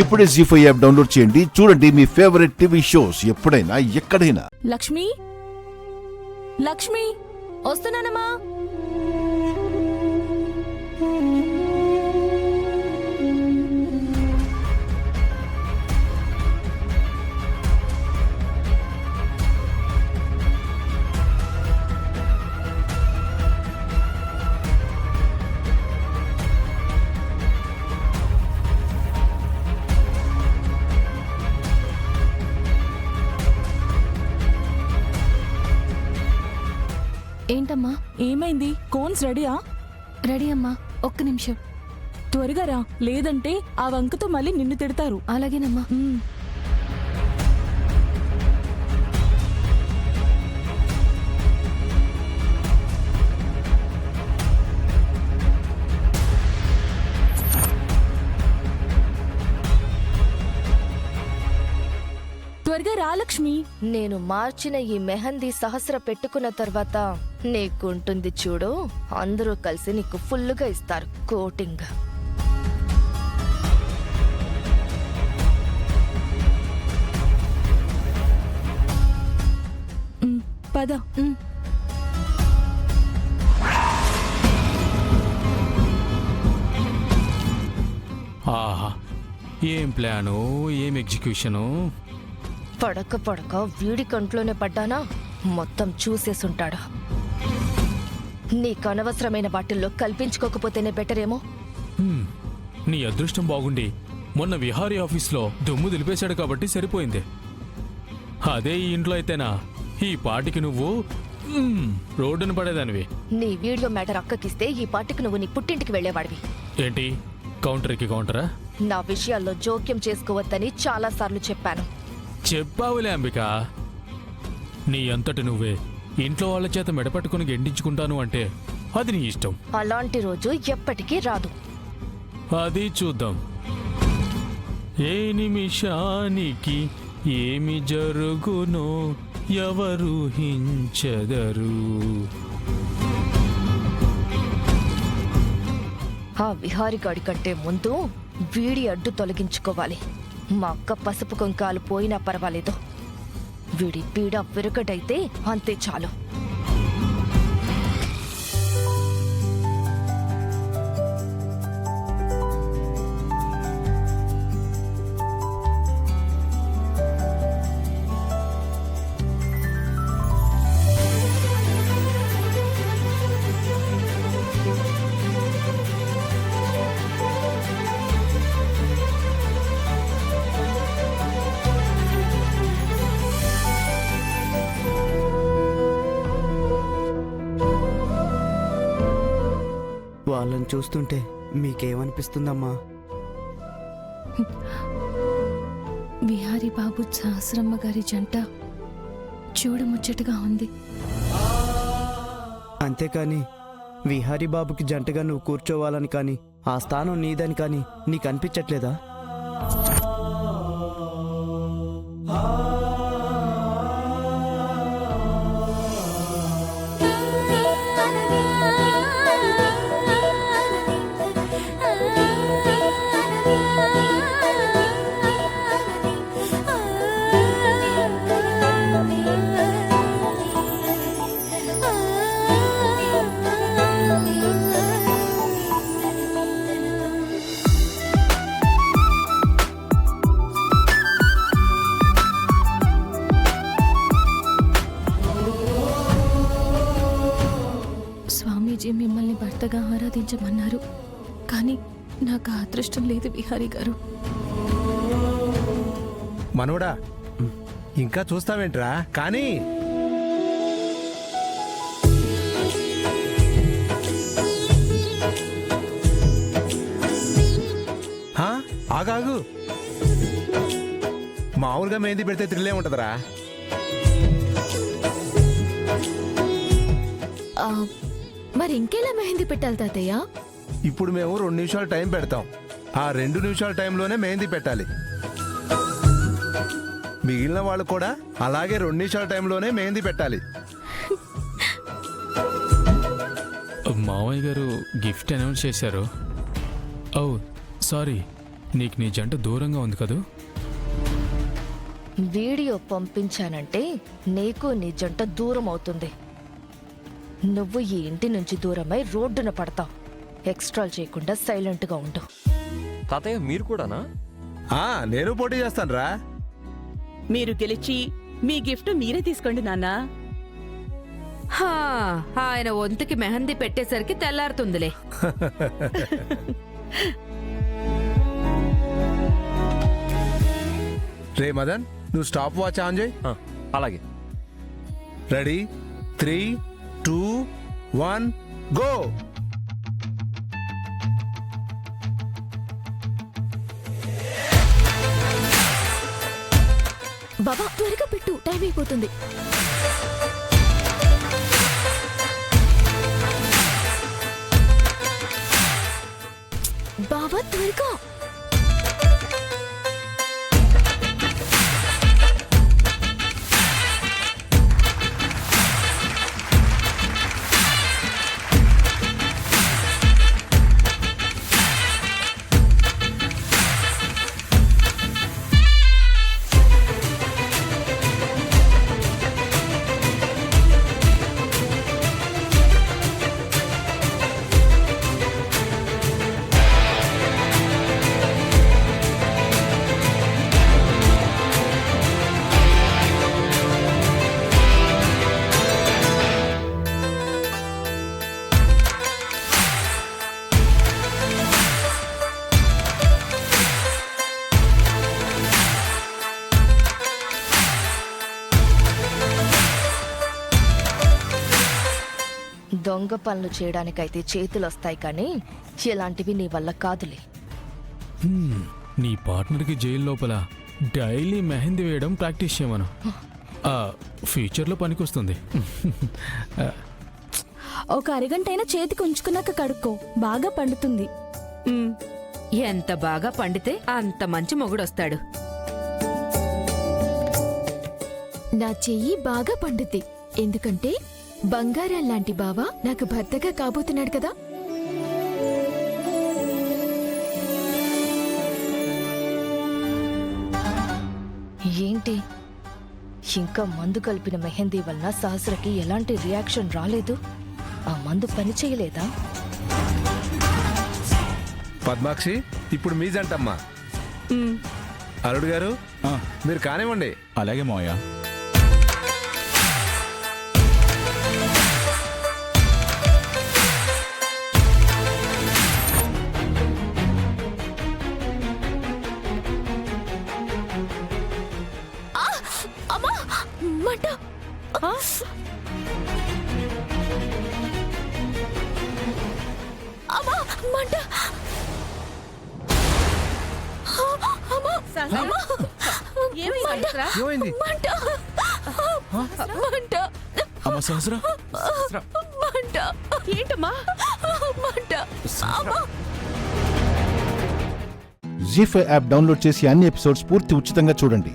ఇప్పుడే జీ5 app download చేయండి. చూడండి మీ ఫేవరెట్ టీవీ షోస్ ఎప్పుడైనా ఎక్కడైనా. లక్ష్మి, లక్ష్మి, వస్తున్నానమ్మా. ఏంటమ్మా? ఏమైంది? కోన్స్ రెడీయా? రెడీ అమ్మా, ఒక్క నిమిషం. త్వరగా రా, లేదంటే ఆ వంకతో మళ్ళీ నిన్ను తిడతారు. అలాగేనమ్మా. త్వరగా రా లక్ష్మి. నేను మార్చిన ఈ మెహందీ సహస్ర పెట్టుకున్న తర్వాత నీకుంటుంది చూడు, అందరూ కలిసి నీకు ఫుల్లుగా ఇస్తారు కోటింగ్. పద. ఆహా, ఏం ప్లాను, ఏం ఎగ్జిక్యూషను. పడక వీడి కంట్లోనే పడ్డానా, మొత్తం చూసేసుంటాడు. నీకు అనవసరమైన వాటిల్లో కల్పించుకోకపోతేనే బెటరేమో. నీ అదృష్టం బాగుండి మొన్న విహారీ ఆఫీస్లో దుమ్ము దులిపేశాడు కాబట్టి సరిపోయింది. అదే ఈ ఇంట్లో అయితేనా ఈ పాటికి నువ్వు రోడ్డును పడేదానివి. నీ వీడియో మ్యాటర్ అక్కకిస్తే ఈ పాటికి నువ్వు నీ పుట్టింటికి వెళ్లేవాడివి. ఏంటి, కౌంటర్కి కౌంటరా? నా విషయాల్లో జోక్యం చేసుకోవద్దని చాలాసార్లు చెప్పాను. చెప్పావులే అంబిక, నీ అంతటి నువ్వే ఇంట్లో వాళ్ళ చేత మెడపట్టుకుని గెండించుకుంటాను అంటే అది నీ ఇష్టం. అలాంటి రోజు ఎప్పటికీ రాదు. అది చూద్దాం. ఏ నిమిషానికి ఏమి జరుగునో ఎవరు హించెదరు. ఆ విహారిగాడి కంటే ముందు వీడి అడ్డు తొలగించుకోవాలి. మా అక్క పసుపు కుంకాలు పోయినా పర్వాలేదు, వీడి పీడ విరగడైతే అంతే చాలు. వాళ్ళని చూస్తుంటే మీకేమనిపిస్తుందమ్మా? విహారీ బాబు సహస్రమ్మ గారి జంట చూడముచ్చటగా ఉంది. అంతేకాని విహారీ బాబుకి జంటగా నువ్వు కూర్చోవాలని కానీ ఆ స్థానం నీదని కానీ నీకు అనిపించట్లేదా? స్వామీజీ మిమ్మల్ని భర్తగా ఆరాధించమన్నారు, కానీ నాకు ఆ అదృష్టం లేదు విహారీ గారు. మనోడా, ఇంకా చూస్తావేంట్రా? కానీ ఆగాగు, మామూలుగా మెహందీ పెడితే థ్రిల్లే ఉంటదరా. మరి ఇంకెలా మెహందీ పెట్టాలి తాతయ్య? ఇప్పుడు మేము 2 నిమిషాలు టైం పెడతాం. ఆ 2 నిమిషాల టైంలోనే మెహందీ పెట్టాలి. మిగిలిన వాళ్ళు కూడా అలాగే 2 నిమిషాల టైంలోనే మెహందీ పెట్టాలి. మావయ్య గారు గిఫ్ట్ అనౌన్స్ చేశారు. ఓ సారీ, నీకు నీ జంట దూరంగా ఉంది కదూ? వీడియో పంపించానంటే నీకు నీ జంట దూరం అవుతుంది. నువ్వు ఈ ఇంటి నుంచి దూరమై రోడ్డున పడతావు. ఎక్స్ట్రాలు చేయకుండా సైలెంట్గా ఉండు. తాతయ్య మీరు కూడానా? నేను పోటీ చేస్తాను రా. మీరు గెలిచి మీ గిఫ్ట్ మీరే తీసుకోండి నాన్నా. హా, ఆయన ఒంటికి మెహందీ పెట్టేసరికి తెల్లారుతుందిలే. రే మదన్, నువ్వు స్టాప్ వాచ్ ఆన్ చేయి. అలాగే. Ready 3, 2, 1 go. బాబా త్వరగా పెట్టు, టైం అయిపోతుంది. బాబా త్వరగా. దొంగ పనులు చేయడానికైతే చేతులు వస్తాయి, కానీ ఇలాంటివి నీ వల్ల కాదులే. నీ పార్ట్నర్కి జైలు లోపల డైలీ మెహందీ వేయడం ప్రాక్టీస్ చేయమను. ఫ్యూచర్లో పనికొస్తుంది. ఒక అరగంటైనా చేతికి ఉంచుకున్నాక కడుక్కో, బాగా పండుతుంది. ఎంత బాగా పండితే అంత మంచి మొగుడొస్తాడు. నా చెయ్యి బాగా పండుద్ది, ఎందుకంటే బంగారం లాంటి బావ నాకు భర్తగా కాబోతున్నాడు కదా. ఏంటి ఇంకా మందు కలిపిన మెహందీ వలన సహస్రకి ఎలాంటి రియాక్షన్ రాలేదు? ఆ మందు పని చేయలేదా? పద్మాక్షి, ఇప్పుడు మీ జంటమ్మా. అల్లుడు గారు, మీరు కానివ్వండి. అలాగే మావయ్య. మంట! అమ్మా, మంట! ఏమైంది? మంట! మంట! అమ్మ సహస్ర, మంట! ఏంటమ్మా? మంట! జీ5 యాప్ డౌన్లోడ్ చేసి అన్ని ఎపిసోడ్స్ పూర్తి ఉచితంగా చూడండి.